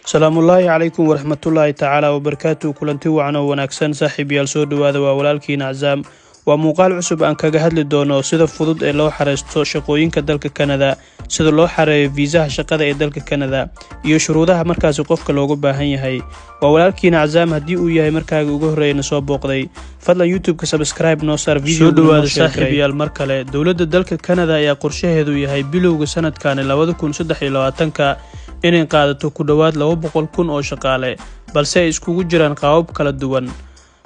salaamullaahi calaykum waraxmatullaahi tacaala wabarakaatu. kulanti wacan oo wanaagsan saaxiibayaal, soo dhowaada. waa walaalkiina Cazaam. waa muuqaal cusub aan kaga hadli doono sida fudud ee loo xareysto shaqooyinka dalka Kanada, sida loo xareeyo viisaha shaqada ee dalka Kanada, iyo shuruudaha markaasi qofka looga baahan yahay. waa walaalkiina Cazaam. haddii uu yahay markaaga ugu horreeyna soo booqday, fadlan YouTube-ka subscribe noo saar video. soo dhowaada saaxiibayaal mar kale. dowladda dalka Kanada ayaa qorshaheedu yahay bilowga sanadkan 2023 inay qaadato ku dhowaad 200,000 oo shaqaale, balse ay iskugu jiraan qaabab kala duwan.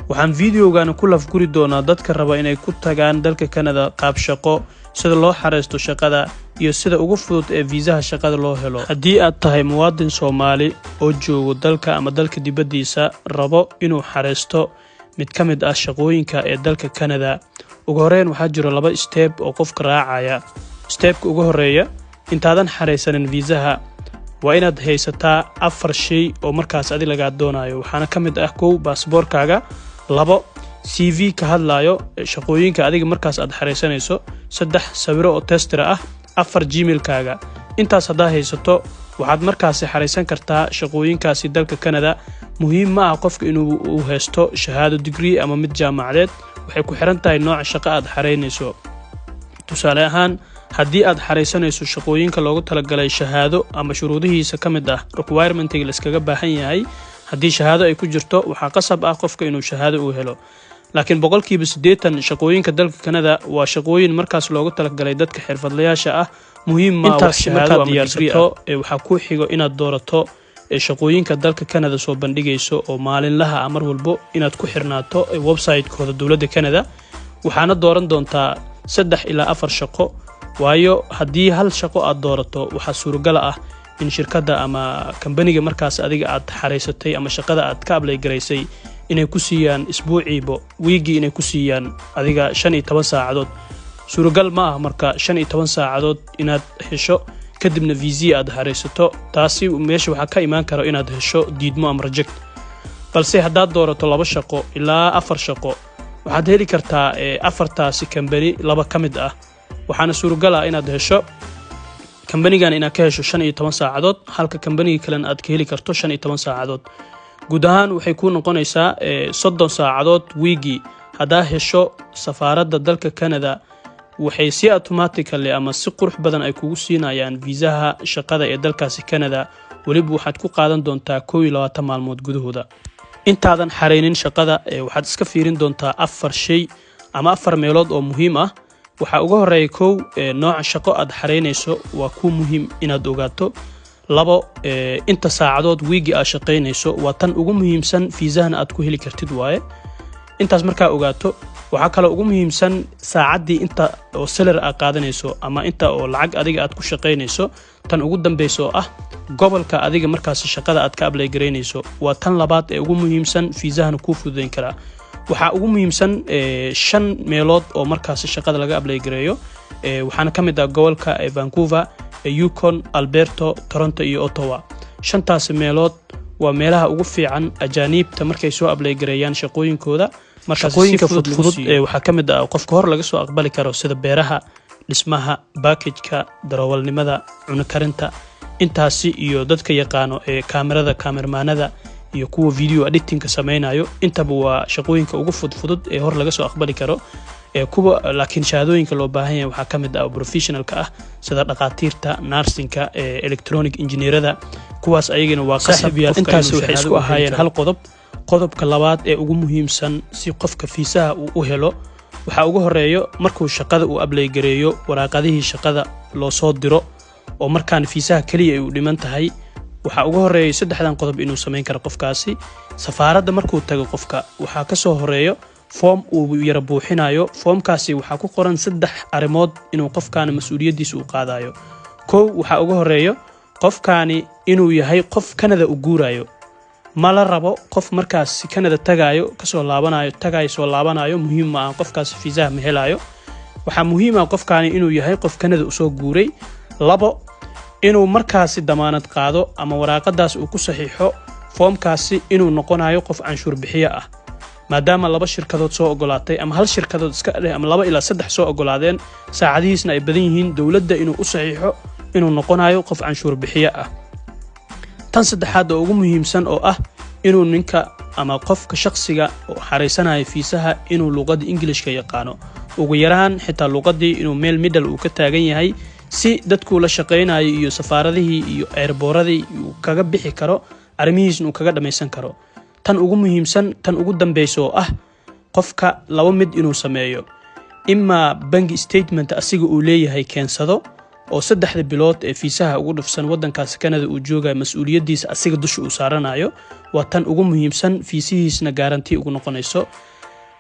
waxaan videogan ku lafguri doonaa dadka raba inay ku tagaan dalka Kanada qaab shaqo, sida loo xareysto shaqada, iyo sida ugu fudud ee viisaha shaqada loo helo. haddii aad tahay muwaadin Soomaali oo joogo dalka ama dalka dibaddiisa, rabo inuu xareysto mid ka mid ah shaqooyinka ee dalka Kanada, ugu horreyn waxaa jiro 2 step oo qofka raacaya. stepka ugu horreeya, intaadan xareysanin viisaha, waa inaad haysataa 4 shay oo markaas adiga laga doonayo. waxaana ka mid ah 1 baasaboorkaaga, 2 CV ka hadlayo shaqooyinka adiga markaas aad xareysanayso, 3 sawiro oo testira ah, 4 Gmail-kaaga. intaas hadaa haysato, waxaad markaasi xareysan kartaa shaqooyinkaasi dalka Kanada. muhiim ma ah qofka inuu haysto shahaado degree ama mid jaamacadeed, waxay ku xiran tahay nooca shaqo aad xareynayso. tusaale ahaan, haddii aad xareysanayso shaqooyinka loogu talagalay shahaado ama shuruudihiisa ka mid ah requirementiga la iskaga baahan yahay, haddii shahaado ay ku jirto, waxaa qasab ah qofka inuu shahaado uu helo. laakiin 80% shaqooyinka dalka Kanada waa shaqooyin markaas loogu talagalay dadka xirfadlayaasha ah. muhiim ma ah shahaado ama diyaarsato, waxaa ku xigo inaad doorato shaqooyinka dalka Kanada soo bandhigayso oo maalinlaha ah mar walbo inaad ku xirnaato website-kooda dowladda Kanada. waxaana dooran doontaa 3 ilaa 4 shaqo, waayo haddii hal shaqo aad doorato, waxaa suuragal ah in shirkadda ama kambaniga markaas adiga aad xareysatay ama shaqada aad ka ablay garaysay inay ku siiyaan isbuuciiba wiigii inay ku siiyaan adiga 15 saacadood. suuragal ma ah marka 15 saacadood inaad hesho kadibna viisa aad xareysato. taasi meesha waxaa ka imaan karo inaad hesho diidmo ama reject. balse haddaad doorato 2 shaqo ilaa 4 shaqo, waxaad heli kartaa 4taasi kambani 2 ka mid ah. waxaana suuragal ah inaad hesho kambanigan inaad ka hesho 15 saacadood, halka kambaniga kalena aad ka heli karto 15 saacadood. guud ahaan waxay ku noqonaysaa 30 saacadood wiigii. haddaa hesho safaaradda dalka Kanada, waxay si automatically ama si qurux badan ay kugu siinayaan viisaha shaqada ee dalkaasi Kanada. weliba waxaad ku qaadan doontaa 21 maalmood gudahooda. intaadan xareynin shaqada, waxaad iska fiirin doontaa 4 shay ama 4 meelood oo muhiim ah. waxaa ugu horeeya 1 nooca shaqo aad xareynayso waa ku muhiim inaad ogaato. 2 inta saacadood wiigi aad shaqeynayso waa tan ugu muhiimsan viisahana aad ku heli kartid waaye. intaas markaa ogaato, waxaa kaloo ugu muhiimsan saacaddii inta oo salary aad qaadanayso ama inta oo lacag adiga aad ku shaqeynayso. tan ugu dambeysa oo ah gobolka adiga markaas shaqada aad ka ablay garaynayso waa tan labaad ee ugu muhiimsan viisahana kuu fududeyn karaa. waxaa ugu muhiimsan 5 meelood oo markaas shaqada laga ablay gareeyo. waxaana ka mid ah gobolka Vancouver, Yukon, Alberta, Toronto iyo Ottawa. 5taas meelood waa meelaha ugu fiican ajaanibta markay soo ablay gareeyaan shaqooyinkooda. shaqooyinka fudud waxaa ka mid ah qofka hor laga soo aqbali karo sida beeraha, dhismaha, package-ka, darawalnimada, cunno karinta. intaasi iyo dadka yaqaano kaamirada, kaamirmaanada iyo kuwa video editing-ka sameynayo, intaba waa shaqooyinka ugu fudud ee hor laga soo aqbali karo. kuwa laakiin shahaadooyinka loo baahan yahay waxaa ka mid ah professionalka ah sida dhaqaatiirta, nursing-ka, electronic engineer-ada. kuwaas ayagana waa qasab. intaas waxay isku ahaayeen hal qodob. qodobka labaad ee ugu muhiimsan si qofka fiisaha uu u helo, waxaa ugu horeeyo markuu shaqada uu ablay gareeyo, waraaqadihii shaqada loo soo diro oo markaan fiisaha kaliya ay u dhiman tahay. waxaa ugu horeeyo 3dan qodob inuu sameyn karo qofkaasi. safaaradda markuu tago qofka, waxaa ka soo horeeyo form uu yara buuxinayo. formkaasi waxaa ku qoran 3 arrimood inuu qofkaani mas'uuliyadiisa u qaadayo. 1 waxaa ugu horeeyo qofkaani inuu yahay qof Kanada u guurayo. ma la rabo qof markaas Kanada tagayo kasoo laabanayo, tagayo soo laabanayo. muhiim ma ah qofkaas fiisaha ma helayo. waxaa muhiim ah qofkaani inuu yahay qof Kanada u soo guuray. 2 inuu markaasi damaanad qaado ama waraaqadaas uu ku saxiixo formkaasi inuu noqonayo qof canshuur bixiye ah. maadaama 2 shirkadood soo ogolaatay ama hal shirkadood iska dheh ama 2 ilaa 3 soo ogolaadeen, saacadihiisna ay badan yihiin, dowladda inuu u saxiixo inuu noqonayo qof canshuur bixiye ah. tan saddexaad oo ugu muhiimsan oo ah inuu ninka ama qofka shakhsiga oo xareysanaya fiisaha inuu luqadda Englishka yaqaano ugu yaraan xitaa luqadii inuu meel middle uu ka taagan yahay si dadku la shaqeynayo iyo safaaradihii iyo airboradii uu kaga bixi karo arrimihiisna uu kaga dhameysan karo tan ugu muhiimsan tan ugu dambayso ah qofka laba mid inuu sameeyo imma bank statement asiga uu leeyahay keensado oo 3 bilood ee fiisaha ugu dhufsan wadankaas Canada uu jooga mas'uuliyadiisa asiga dusha uu saaranayo waa tan ugu muhiimsan fiisihiisna guarantee ugu noqonayso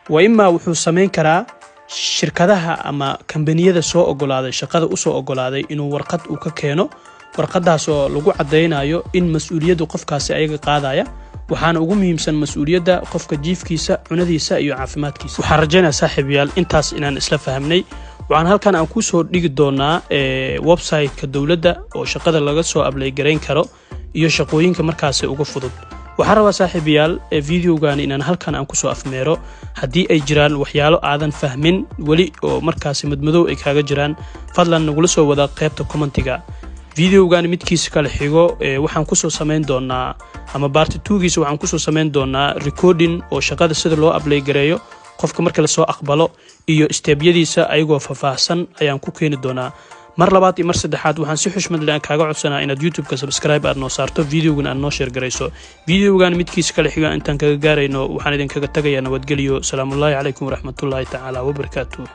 wa imma wuxuu sameyn karaa shirkadaha ama kambaniyada soo ogolaaday shaqada u soo ogolaaday inuu warqad uu ka keeno warqadaas oo lagu cadeynayo in mas'uuliyadu qofkaasi ayaga qaadaya waxaana ugu muhiimsan mas'uuliyada qofka jiifkiisa cunadiisa iyo caafimaadkiisa waxaan rajaynayaa saaxiibayaal intaas inaan isla fahamnay waxaan halkan aan ku soo dhigi doonaa website-ka dawladda oo shaqada laga soo apply gareyn karo iyo shaqooyinka markaas ugu fudud waxaan rabaa saaxiibayaal videogan inaan halkan aan ku soo afmeero hadii ay jiraan waxyaalo aadan fahmin wali oo markaas madmadow ay kaaga jiraan fadlan nagula soo wada qaybta commentiga videogan midkiisa kala xigo waxaan ku soo sameyn doonaa ama part 2giisa waxaan ku soo sameyn doonaa recording oo shaqada sida loo apply gareeyo qofka marka la soo aqbalo iyo steebyadiisa ayagoo faahfaahsan ayaan ku keeni doonaa mar labaad iyo mar saddexaad waxaan si xushmad leh kaaga codsanaa inaad YouTube-ka subscribe aad noo saarto videogan aad noo share gareyso videogan midkiisa kala xiga intaan kaga gaarayno waxaan idin kaga tagayaa nabadgelyo salaamu alaykum waraxmatullaahi tacaala wabarakaatuh